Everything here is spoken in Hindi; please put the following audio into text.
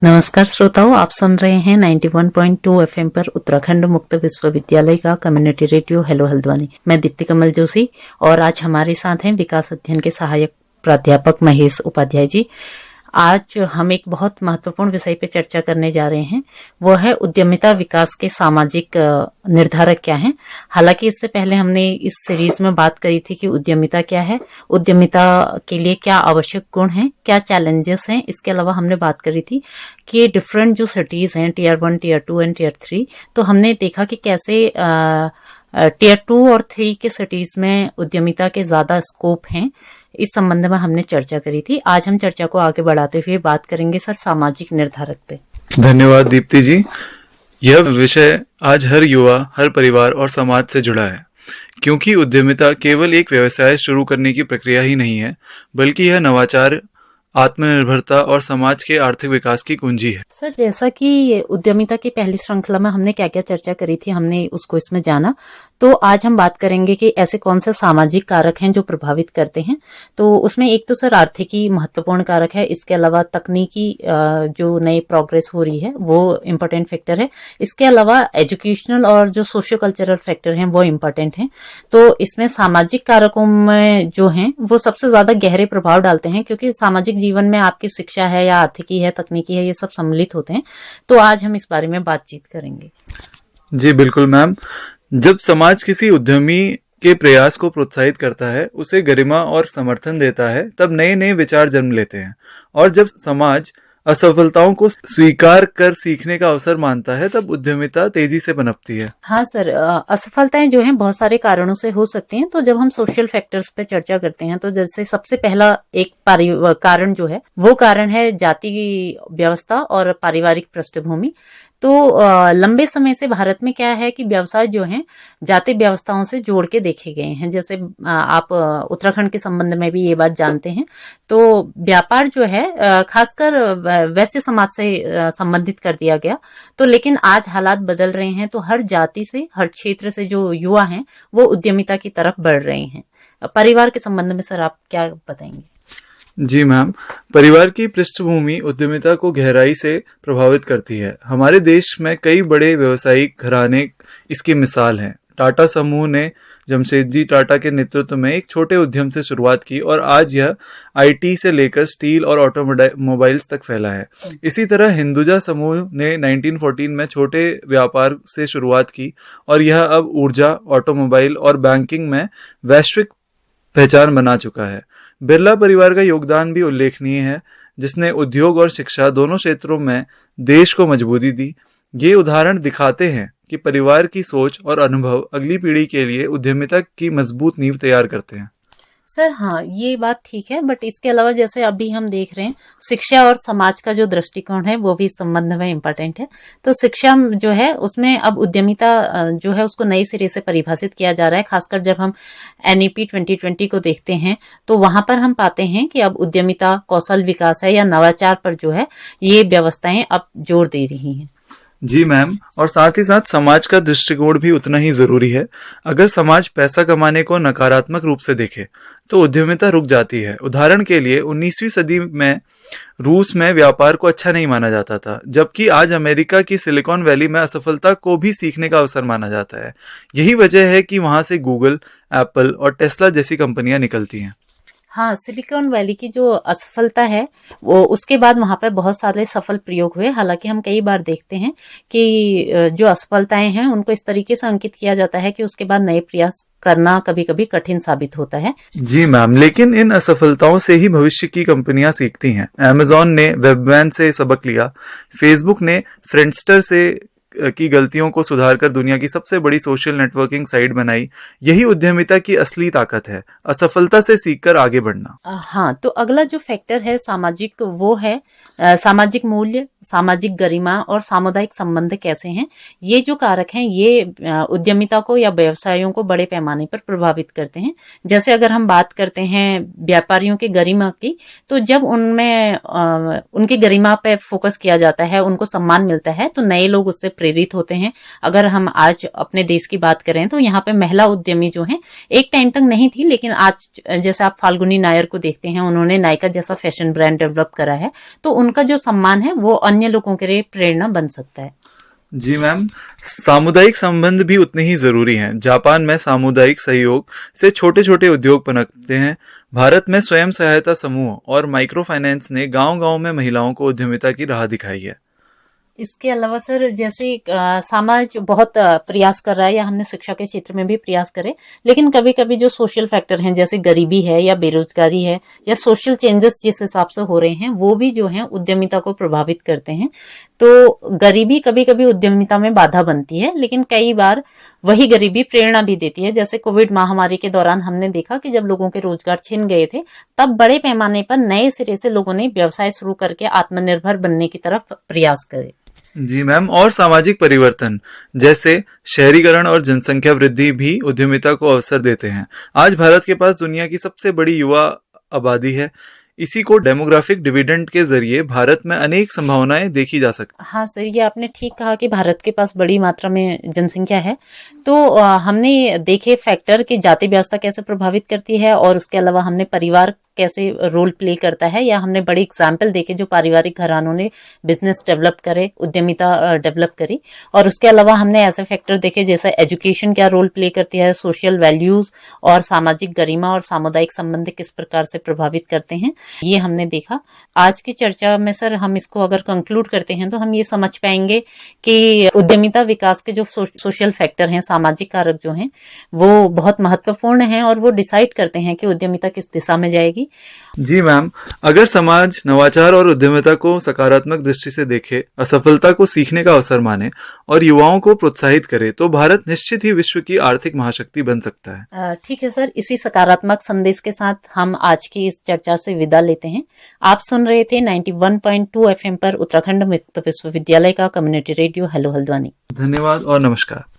नमस्कार श्रोताओं, आप सुन रहे हैं 91.2 एफएम पर उत्तराखंड मुक्त विश्वविद्यालय का कम्युनिटी रेडियो हेलो हल्द्वानी। मैं दीप्ति कमल जोशी और आज हमारे साथ हैं विकास अध्ययन के सहायक प्राध्यापक महेश उपाध्याय जी। आज हम एक बहुत महत्वपूर्ण विषय पे चर्चा करने जा रहे हैं, वो है उद्यमिता विकास के सामाजिक निर्धारक क्या हैं। हालांकि इससे पहले हमने इस सीरीज में बात करी थी कि उद्यमिता क्या है, उद्यमिता के लिए क्या आवश्यक गुण हैं, क्या चैलेंजेस हैं। इसके अलावा हमने बात करी थी कि डिफरेंट जो सिटीज हैं, टीयर 1, टीयर 2 एंड टीयर 3, तो हमने देखा कि कैसे टीयर 2 और 3 के सिटीज में उद्यमिता के ज्यादा स्कोप हैं। इस संबंध में हमने चर्चा करी थी। आज हम चर्चा को आगे बढ़ाते हुए बात करेंगे सर सामाजिक निर्धारक पे। धन्यवाद दीप्ति जी। यह विषय आज हर युवा, हर परिवार और समाज से जुड़ा है, क्योंकि उद्यमिता केवल एक व्यवसाय शुरू करने की प्रक्रिया ही नहीं है, बल्कि यह नवाचार, आत्मनिर्भरता और समाज के आर्थिक विकास की कुंजी है। सर, जैसा कि उद्यमिता की पहली श्रृंखला में हमने क्या क्या चर्चा करी थी, हमने उसको इसमें जाना, तो आज हम बात करेंगे कि ऐसे कौन से सामाजिक कारक हैं जो प्रभावित करते हैं। तो उसमें एक तो सर आर्थिकी महत्वपूर्ण कारक है, इसके अलावा तकनीकी जो नई प्रोग्रेस हो रही है वो इम्पोर्टेंट फैक्टर है, इसके अलावा एजुकेशनल और जो सोशियो कल्चरल फैक्टर हैं वो इम्पोर्टेंट हैं। तो इसमें सामाजिक कारकों में जो हैं वो सबसे ज्यादा गहरे प्रभाव डालते हैं, क्योंकि सामाजिक जीवन में आपकी शिक्षा है या आर्थिकी है, तकनीकी है, ये सब सम्मिलित होते हैं। तो आज हम इस बारे में बातचीत करेंगे। जी बिल्कुल मैम। जब समाज किसी उद्यमी के प्रयास को प्रोत्साहित करता है, उसे गरिमा और समर्थन देता है, तब नए नए विचार जन्म लेते हैं। और जब समाज असफलताओं को स्वीकार कर सीखने का अवसर मानता है, तब उद्यमिता तेजी से पनपती है। हाँ सर, असफलताएं जो हैं बहुत सारे कारणों से हो सकती हैं। तो जब हम सोशल फैक्टर्स पे चर्चा करते हैं, तो जैसे सबसे पहला एक कारण जो है वो कारण है जाति व्यवस्था और पारिवारिक पृष्ठभूमि। तो लंबे समय से भारत में क्या है कि व्यवसाय जो हैं जाति व्यवस्थाओं से जोड़ के देखे गए हैं। जैसे आप उत्तराखंड के संबंध में भी ये बात जानते हैं। तो व्यापार जो है खासकर वैश्य समाज से संबंधित कर दिया गया। तो लेकिन आज हालात बदल रहे हैं, तो हर जाति से, हर क्षेत्र से जो युवा हैं वो उद्यमिता की तरफ बढ़ रहे हैं। परिवार के संबंध में सर आप क्या बताएंगे? जी मैम, परिवार की पृष्ठभूमि उद्यमिता को गहराई से प्रभावित करती है। हमारे देश में कई बड़े व्यावसायिक घराने इसकी मिसाल हैं। टाटा समूह ने जमशेदजी टाटा के नेतृत्व में एक छोटे उद्यम से शुरुआत की और आज यह आईटी से लेकर स्टील और ऑटोमोबाइल्स तक फैला है। इसी तरह हिंदुजा समूह ने 1914 में छोटे व्यापार से शुरुआत की और यह अब ऊर्जा, ऑटोमोबाइल और बैंकिंग में वैश्विक पहचान बना चुका है। बिरला परिवार का योगदान भी उल्लेखनीय है, जिसने उद्योग और शिक्षा दोनों क्षेत्रों में देश को मजबूती दी। ये उदाहरण दिखाते हैं कि परिवार की सोच और अनुभव अगली पीढ़ी के लिए उद्यमिता की मजबूत नींव तैयार करते हैं। सर हाँ, ये बात ठीक है, बट इसके अलावा जैसे अभी हम देख रहे हैं शिक्षा और समाज का जो दृष्टिकोण है वो भी इस संबंध में इम्पोर्टेंट है। तो शिक्षा जो है उसमें अब उद्यमिता जो है उसको नए सिरे से परिभाषित किया जा रहा है। खासकर जब हम NEP 2020 को देखते हैं तो वहां पर हम पाते हैं कि अब उद्यमिता, कौशल विकास है या नवाचार पर जो है ये व्यवस्थाएं अब जोर दे रही हैं। जी मैम, और साथ ही साथ समाज का दृष्टिकोण भी उतना ही जरूरी है। अगर समाज पैसा कमाने को नकारात्मक रूप से देखे तो उद्यमिता रुक जाती है। उदाहरण के लिए 19वीं सदी में रूस में व्यापार को अच्छा नहीं माना जाता था, जबकि आज अमेरिका की सिलिकॉन वैली में असफलता को भी सीखने का अवसर माना जाता है। यही वजह है कि वहां से गूगल, एप्पल और टेस्ला जैसी कंपनियां निकलती हैं। हाँ, सिलिकॉन वैली की जो असफलता है वो उसके बाद वहां पर बहुत सारे सफल प्रयोग हुए। हालांकि हम कई बार देखते हैं कि जो असफलताएं हैं उनको इस तरीके से अंकित किया जाता है कि उसके बाद नए प्रयास करना कभी कभी कठिन साबित होता है। जी मैम, लेकिन इन असफलताओं से ही भविष्य की कंपनियां सीखती हैं। अमेजॉन ने वेबमैन से सबक लिया, फेसबुक ने फ्रेंडस्टर से की गलतियों को सुधारकर दुनिया की सबसे बड़ी सोशल नेटवर्किंग साइट बनाई। यही उद्यमिता की असली ताकत है, असफलता से सीखकर आगे बढ़ना। हाँ, तो अगला जो फैक्टर है सामाजिक, वो है सामाजिक मूल्य, सामाजिक गरिमा और सामुदायिक संबंध कैसे हैं। ये जो कारक हैं ये उद्यमिता को या व्यवसायों को बड़े पैमाने पर प्रभावित करते हैं। जैसे अगर हम बात करते हैं व्यापारियों के गरिमा की, तो जब उनमें उनकी गरिमा पे फोकस किया जाता है, उनको सम्मान मिलता है, तो नए लोग उससे प्रेरित होते हैं। अगर हम आज अपने देश की बात करें तो यहाँ पे महिला उद्यमी जो हैं एक टाइम तक नहीं थी, लेकिन आज जैसे आप फाल्गुनी नायर को देखते हैं, उन्होंने नायका जैसा फैशन ब्रांड डेवलप करा है, तो उनका जो सम्मान है वो अन्य लोगों के लिए प्रेरणा बन सकता है। जी मैम, सामुदायिक संबंध भी उतने ही जरूरी हैं। जापान में सामुदायिक सहयोग से छोटे छोटे उद्योग पनपते हैं। भारत में स्वयं सहायता समूह और माइक्रो फाइनेंस ने गांव-गांव में महिलाओं को उद्यमिता की राह दिखाई है। इसके अलावा सर जैसे समाज बहुत प्रयास कर रहा है, या हमने शिक्षा के क्षेत्र में भी प्रयास करे, लेकिन कभी कभी जो सोशल फैक्टर हैं जैसे गरीबी है या बेरोजगारी है या सोशल चेंजेस जिस हिसाब से हो रहे हैं वो भी जो है उद्यमिता को प्रभावित करते हैं। तो गरीबी कभी कभी उद्यमिता में बाधा बनती है, लेकिन कई बार वही गरीबी प्रेरणा भी देती है। जैसे कोविड महामारी के दौरान हमने देखा कि जब लोगों के रोजगार छिन गए थे, तब बड़े पैमाने पर नए सिरे से लोगों ने व्यवसाय शुरू करके आत्मनिर्भर बनने की तरफ प्रयास करे। जी मैम, और सामाजिक परिवर्तन जैसे शहरीकरण और जनसंख्या वृद्धि भी उद्यमिता को अवसर देते हैं। आज भारत के पास दुनिया की सबसे बड़ी युवा आबादी है। इसी को डेमोग्राफिक डिविडेंड के जरिए भारत में अनेक संभावनाएं देखी जा सकती। हाँ सर, ये आपने ठीक कहा कि भारत के पास बड़ी मात्रा में जनसंख्या है। तो हमने देखे फैक्टर कि जाति व्यवस्था कैसे प्रभावित करती है, और उसके अलावा हमने परिवार कैसे रोल प्ले करता है, या हमने बड़े एग्जाम्पल देखे जो पारिवारिक घरानों ने बिजनेस डेवलप करे, उद्यमिता डेवलप करी। और उसके अलावा हमने ऐसे फैक्टर देखे जैसे एजुकेशन क्या रोल प्ले करती है, सोशल वैल्यूज और सामाजिक गरिमा और सामुदायिक संबंध किस प्रकार से प्रभावित करते हैं, ये हमने देखा। आज की चर्चा में सर हम इसको अगर कंक्लूड करते हैं तो हम ये समझ पाएंगे कि उद्यमिता विकास के जो सोशल फैक्टर हैं, सामाजिक कारक जो हैं, वो बहुत महत्वपूर्ण हैं और वो डिसाइड करते हैं कि उद्यमिता किस दिशा में जाएगी। जी मैम, अगर समाज नवाचार और उद्यमिता को सकारात्मक दृष्टि से देखे, असफलता को सीखने का अवसर माने और युवाओं को प्रोत्साहित करे तो भारत निश्चित ही विश्व की आर्थिक महाशक्ति बन सकता है। ठीक है सर, इसी सकारात्मक संदेश के साथ हम आज की इस चर्चा से विदा लेते हैं। आप सुन रहे थे 91.2 FM पर उत्तराखंड मुक्त विश्वविद्यालय का कम्युनिटी रेडियो हेलो हल्द्वानी। धन्यवाद और नमस्कार।